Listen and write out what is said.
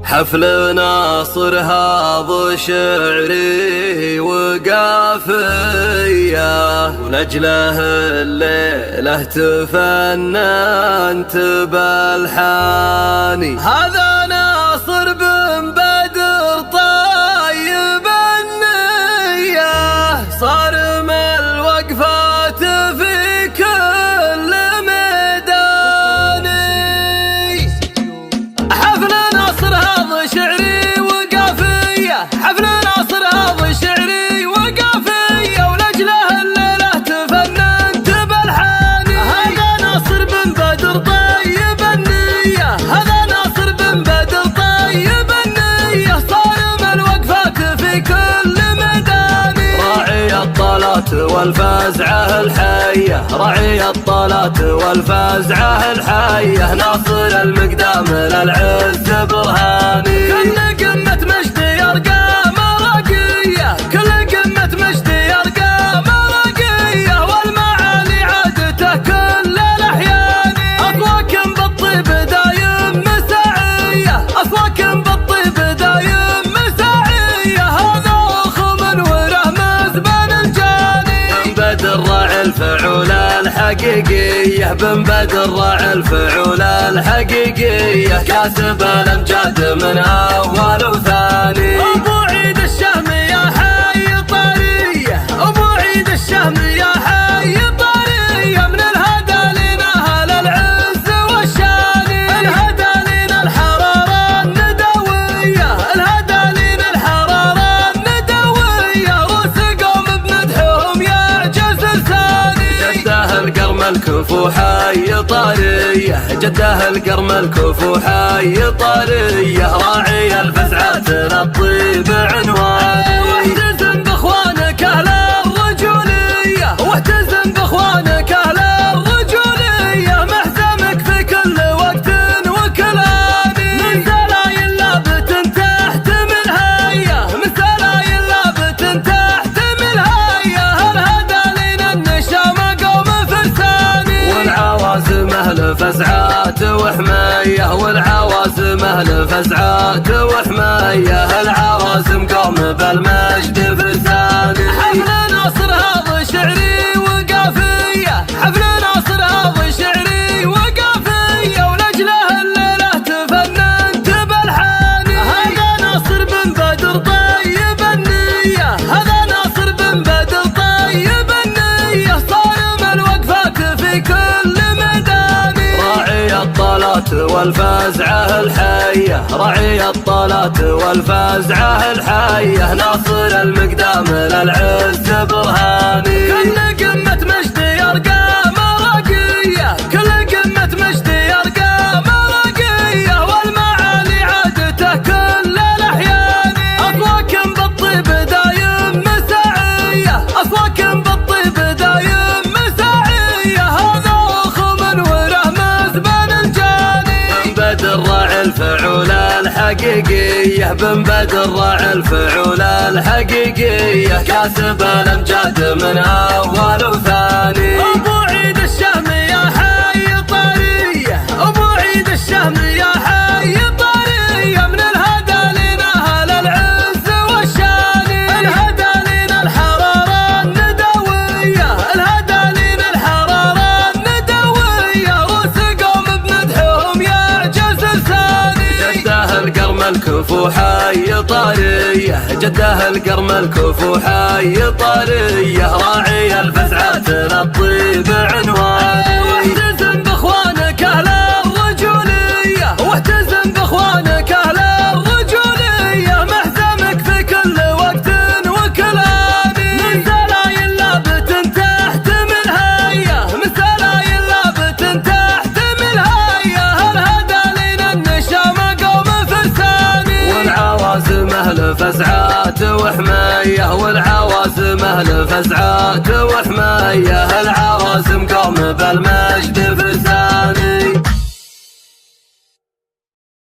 حفل ناصر هذا شعري وقافية، ولأجله الليلة تفننت بالحاني. هذا ناصر بن بدر طيب النية، صارم الوقفات في كل ميداني. حفل ناصر هذا شعري وقافية، حفل ناصر هذا شعري وقافية، ولأجله الليلة تفننت بالحاني. هذا ناصر بن بدر طيب النية، هذا ناصر بن بدر طيب النية، صارم الوقفات في كل ميداني. راعي الطلات والفزعة الحية، راعي الطلات والفزعة الحية، ناصر المقدام للعز برهاني. كل قمة مجد يرقى مرقية، كل قمة مجد يرقى مرقية، والمعالي عادته كل الأحيان. أصواك بالطيب دايم مساعية، أصواك بالطيب دايم مساعية، هذا أخو من ورمز بن الجاني. بن بدر راعي الفعول الحقيقية، بن بدر راعي الفعول الحقيقية، كاسب الأمجاد من أول وثاني. أبو عيد الشهم يا حي طرية، أبو عيد الشهم يا حي طرية، من الهدى لنا أهل العز والشاني. الهدى لنا الحرارة الندوية، الهدى لنا الحرارة الندوية، روس قوم بمدحهم يعجز لساني. جده القرم الكفو حي طرية، جده القرم الكفو حي طرية، راعي الفزعات للطيب عنواني. واحتزم باخوانك اهل الرجولية، واحتزم باخوانك اهل الرجولية، محزمك في كل وقت وكلاني. من سلايل لابت تحت من هية، من سلايل لابت تحت من هية، الهدى لنا النشامة قوم فرساني. والعوازم اهل فزعات وحماية، والعوازم اهل فزعات وحماية، العوازم قوم بالمجد فرساني. حفل ناصر هذا شعري وقافية، حفل ناصر هذا شعري وقافية، ولأجله الليلة تفننت بالحاني. هذا ناصر بن بدر طيب النية، هذا ناصر بن بدر طيب النية، صارم الوقفات في كل ميداني. راعي الطلات والفزعة الحية، راعي الطلات والفزعة الحية، ناصر المقدام للعز برهاني. كل قمة مجد يرقى مرقية، كل قمة مجد يرقى مرقية، والمعالي عادته كل الأحيان. أصواك بالطيب دايم مساعية، أصواك بالطيب دايم مساعية، هذا أخو من ورمز بن الجاني. بن بدر راعي الفعول الحقيقية، بن بدر راعي الفعول الحقيقية، كاسب الأمجاد من أول وثاني. أبو عيد الشهم يا حي طرية، أبو عيد الشهم يا حي طرية، من الهدى لنا أهل العز والشاني. الهدى لنا الحرارة الندوية، الهدى لنا الحرارة الندوية، روس قوم بمدحهم يعجز لساني. جده القرم الكفو حي طرية، جده القرم الكفو حي طرية، راعي الفزعات للطيب عنواني. واحتزم باخوانك اهل الرجولية، واحتزم باخوانك اهل الرجولية، محزمك في كل وقت وكلاني. من سلايل لابت تحت من هية، من سلايل لابت تحت من هية، الهدى لنا النشامة قوم فرساني. والعوازم اهل فزعات وحماية، والعوازم اهل فزعات وحماية، العوازم قوم بالمجد فرساني.